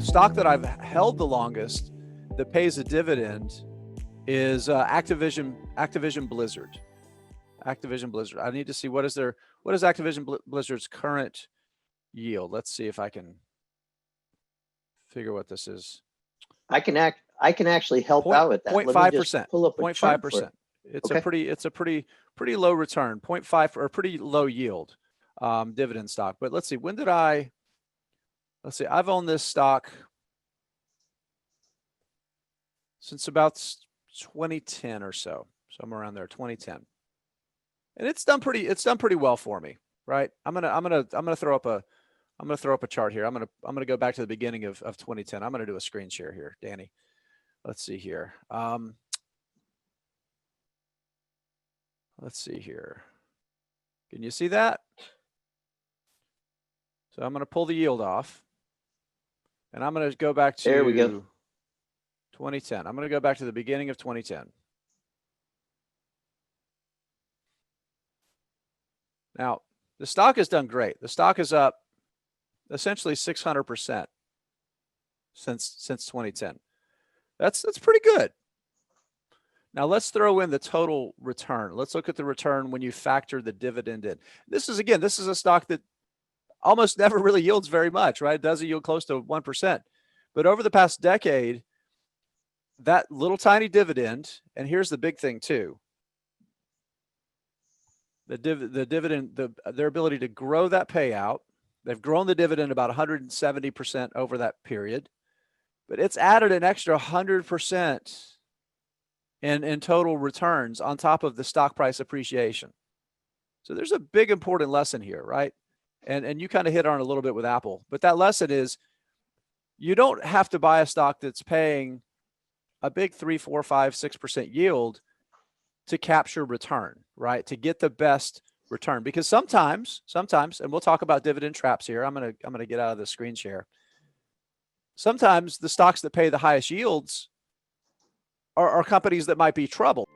stock that I've held the longest that pays a dividend is Activision Blizzard. Activision Blizzard. I need to see what is Activision Blizzard's current yield. Let's see if I can figure what this is. I can actually help out with that. 0.5%. Pull up 0.5%. It's okay. a pretty low return, 0.5 or pretty low yield dividend stock. But let's see, I've owned this stock since about 2010 or so, somewhere around there, 2010. And it's done pretty well for me, right? I'm gonna throw up a chart here. I'm gonna go back to the beginning of 2010. I'm gonna do a screen share here, Danny. Let's see here. Let's see here. Can you see that? So I'm gonna pull the yield off, and I'm gonna go back to there we go. 2010. I'm gonna go back to the beginning of 2010. Now, the stock has done great. The stock is up essentially 600% since 2010. That's pretty good. Now let's throw in the total return. Let's look at the return when you factor the dividend in. This is a stock that almost never really yields very much, right? It doesn't yield close to 1%. But over the past decade, that little tiny dividend, and here's the big thing too, the dividend, their ability to grow that payout. They've grown the dividend about 170% over that period, but it's added an extra 100% in total returns on top of the stock price appreciation. So there's a big important lesson here, right? And you kind of hit on it a little bit with Apple, but that lesson is you don't have to buy a stock that's paying a big 3, 4, 5, 6% yield to capture return, right? To get the best return, because sometimes, and we'll talk about dividend traps here. I'm gonna get out of the screen share. Sometimes the stocks that pay the highest yields are companies that might be troubled.